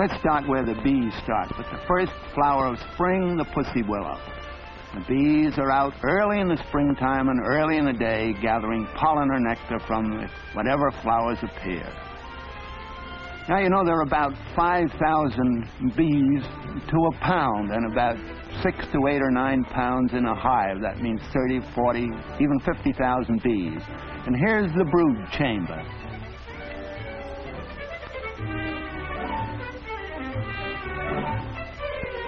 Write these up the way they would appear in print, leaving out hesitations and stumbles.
let's start where the bees start. With the first flower of spring, the pussy willow. The bees are out early in the springtime and early in the day gathering pollen or nectar from whatever flowers appear. Now, you know, there are about 5,000 bees to a pound and about 6 to 8 or 9 pounds in a hive. That means 30, 40, even 50,000 bees. And here's the brood chamber.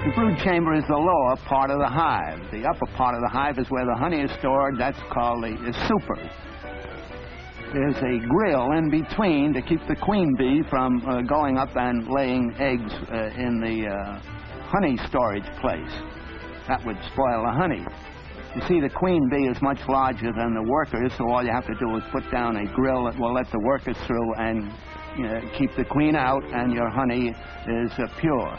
The brood chamber is the lower part of the hive. The upper part of the hive is where the honey is stored. That's called the super. There's a grill in between to keep the queen bee from going up and laying eggs in the honey storage place. That would spoil the honey. You see, the queen bee is much larger than the workers, so all you have to do is put down a grill that will let the workers through and keep the queen out, and your honey is pure.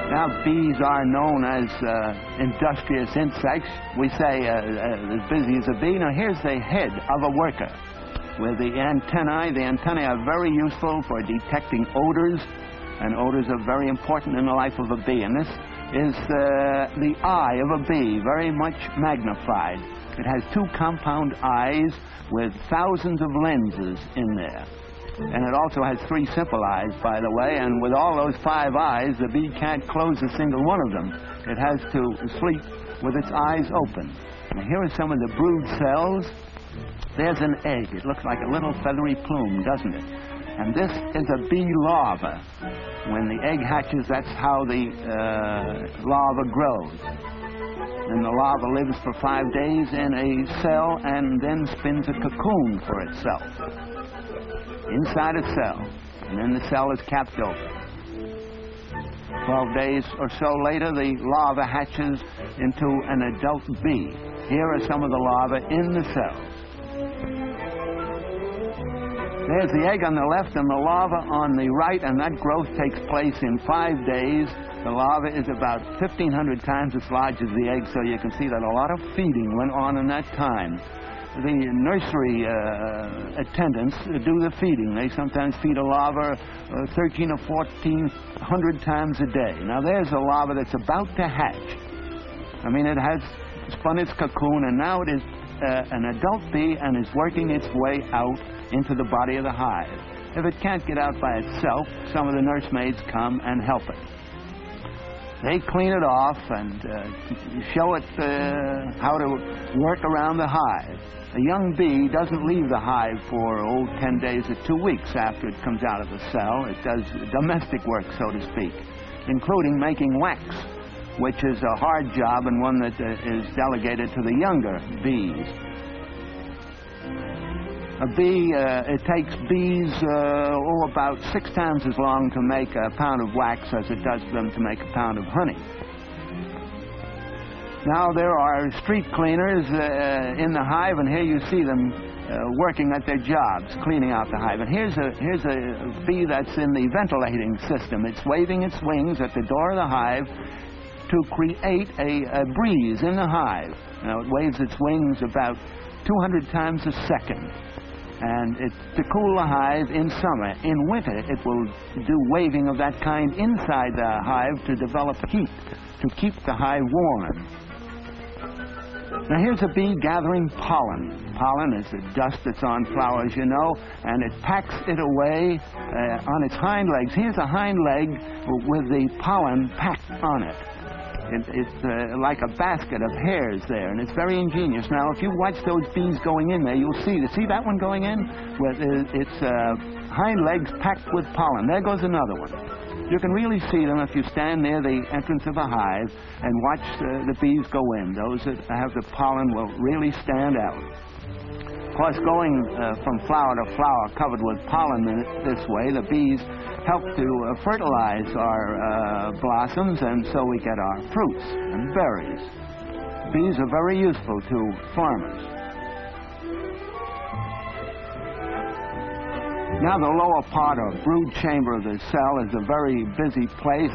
Now, bees are known as industrious insects. We say as busy as a bee. Now, here's the head of a worker with the antennae. The antennae are very useful for detecting odors, and odors are very important in the life of a bee. And this is the eye of a bee, very much magnified. It has 2 compound eyes with thousands of lenses in there. And it also has 3 simple eyes, by the way, and with all those 5 eyes, the bee can't close a single one of them. It has to sleep with its eyes open. And here are some of the brood cells. There's an egg. It looks like a little feathery plume, doesn't it? And this is a bee larva. When the egg hatches, that's how the larva grows. And the larva lives for 5 days in a cell and then spins a cocoon for itself inside a cell, and then the cell is capped open. 12 days or so later, the larva hatches into an adult bee. Here are some of the larvae in the cells. There's the egg on the left and the larva on the right, and that growth takes place in 5 days. The larva is about 1,500 times as large as the egg, so you can see that a lot of feeding went on in that time. The nursery attendants do the feeding. They sometimes feed a larva 1,300 or 1,400 times a day. Now, there's a larva that's about to hatch. I mean, it has spun its cocoon, and now it is an adult bee and is working its way out into the body of the hive. If it can't get out by itself, some of the nursemaids come and help it. They clean it off and show it how to work around the hive. A young bee doesn't leave the hive for 10 days or 2 weeks after it comes out of the cell. It does domestic work, so to speak, including making wax, which is a hard job and one that is delegated to the younger bees. A bee, it takes bees about 6 times as long to make a pound of wax as it does for them to make a pound of honey. Now, there are street cleaners in the hive, and here you see them working at their jobs, cleaning out the hive. And here's a bee that's in the ventilating system. It's waving its wings at the door of the hive to create a breeze in the hive. Now, it waves its wings about 200 times a second. And it's to cool the hive in summer. In winter, it will do waving of that kind inside the hive to develop heat, to keep the hive warm. Now, here's a bee gathering pollen. Pollen is the dust that's on flowers, you know, and it packs it away on its hind legs. Here's a hind leg with the pollen packed on it. It's like a basket of hairs there, and it's very ingenious. Now, if you watch those bees going in there, you'll see that one going in? With its hind legs packed with pollen. There goes another one. You can really see them if you stand near the entrance of a hive and watch the bees go in. Those that have the pollen will really stand out. Of course, going from flower to flower covered with pollen this way, the bees help to fertilize our blossoms, and so we get our fruits and berries. Bees are very useful to farmers. Now the lower part or brood chamber of the cell is a very busy place.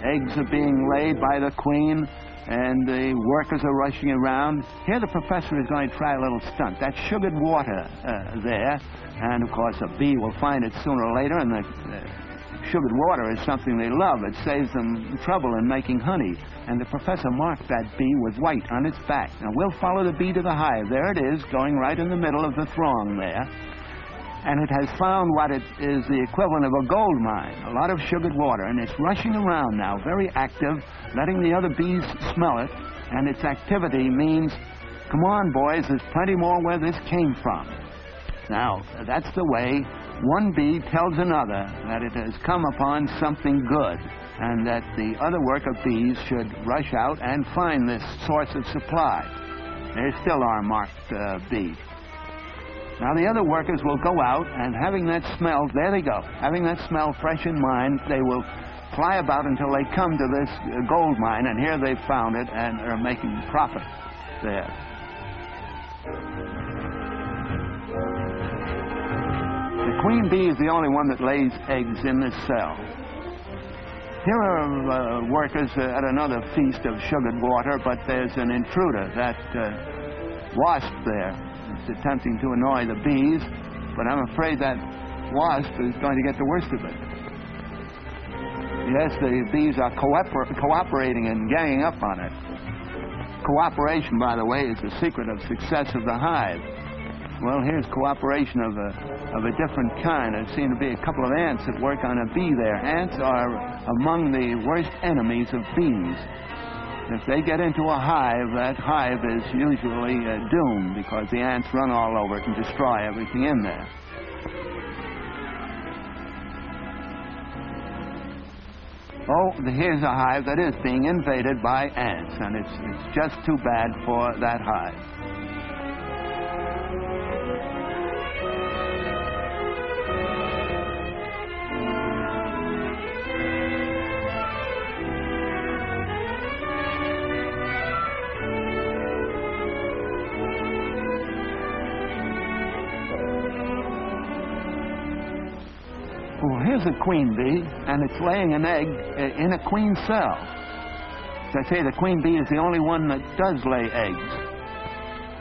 Eggs are being laid by the queen, and the workers are rushing around. Here the professor is going to try a little stunt. That's sugared water there, and of course a bee will find it sooner or later, and the sugared water is something they love. It saves them trouble in making honey. And the professor marked that bee with white on its back. Now we'll follow the bee to the hive. There it is, going right in the middle of the throng there. And it has found what it is the equivalent of a gold mine, a lot of sugared water, and it's rushing around now, very active, letting the other bees smell it, and its activity means, come on, boys, there's plenty more where this came from. Now, that's the way one bee tells another that it has come upon something good, and that the other worker bees should rush out and find this source of supply. There's still our marked bee. Now the other workers will go out, and having that smell, there they go, having that smell fresh in mind, they will fly about until they come to this gold mine, and here they've found it and are making profit there. The queen bee is the only one that lays eggs in this cell. Here are workers at another feast of sugared water, but there's an intruder, that wasp there. It's attempting to annoy the bees, but I'm afraid that wasp is going to get the worst of it. Yes, the bees are cooperating and ganging up on it. Cooperation, by the way, is the secret of success of the hive. Well, here's cooperation of a different kind. There seem to be a couple of ants that work on a bee there. Ants are among the worst enemies of bees. If they get into a hive, that hive is usually doomed, because the ants run all over it and destroy everything in there. Oh, here's a hive that is being invaded by ants, and it's just too bad for that hive. Well, here's a queen bee, and it's laying an egg in a queen cell. As I say, the queen bee is the only one that does lay eggs.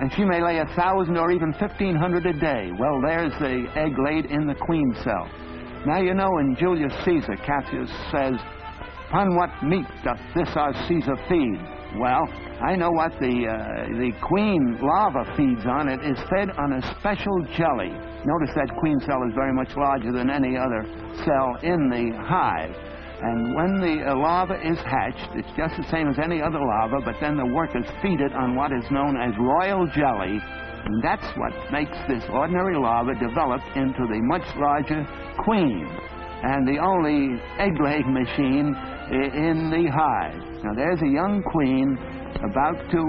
And she may lay 1,000 or even 1,500 a day. Well, there's the egg laid in the queen cell. Now, you know, in Julius Caesar, Cassius says, "Upon what meat doth this our Caesar feed?" Well, I know what the queen larva feeds on. It is fed on a special jelly. Notice that queen cell is very much larger than any other cell in the hive. And when the larva is hatched, it's just the same as any other larva, but then the workers feed it on what is known as royal jelly, and that's what makes this ordinary larva develop into the much larger queen, and the only egg-laying machine in the hive. Now there's a young queen about to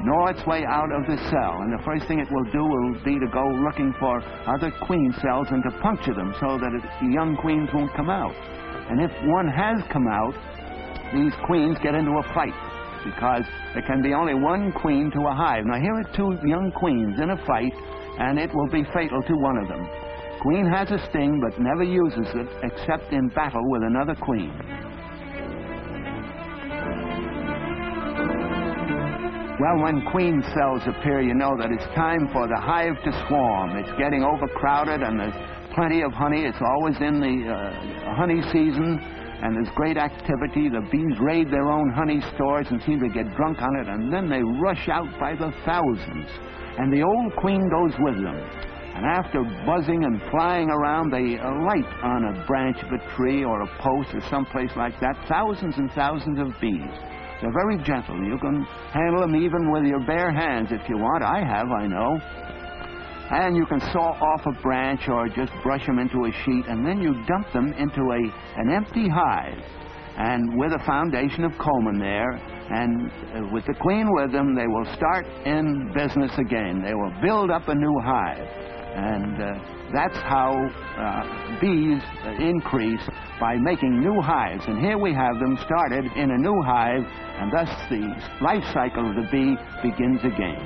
gnaw its way out of the cell, and the first thing it will do will be to go looking for other queen cells and to puncture them so that the young queens won't come out. And if one has come out, these queens get into a fight, because there can be only one queen to a hive. Now here are two young queens in a fight, and it will be fatal to one of them. Queen has a sting, but never uses it except in battle with another queen. Well, when queen cells appear, you know that it's time for the hive to swarm. It's getting overcrowded, and there's plenty of honey. It's always in the honey season, and there's great activity. The bees raid their own honey stores and seem to get drunk on it, and then they rush out by the thousands. And the old queen goes with them. And after buzzing and flying around, they alight on a branch of a tree or a post or someplace like that. Thousands and thousands of bees. They're very gentle. You can handle them even with your bare hands if you want. I have, I know. And you can saw off a branch or just brush them into a sheet, and then you dump them into an empty hive. And with a foundation of comb in there, and with the queen with them, they will start in business again. They will build up a new hive. And that's how bees increase, by making new hives. And here we have them started in a new hive, and thus the life cycle of the bee begins again.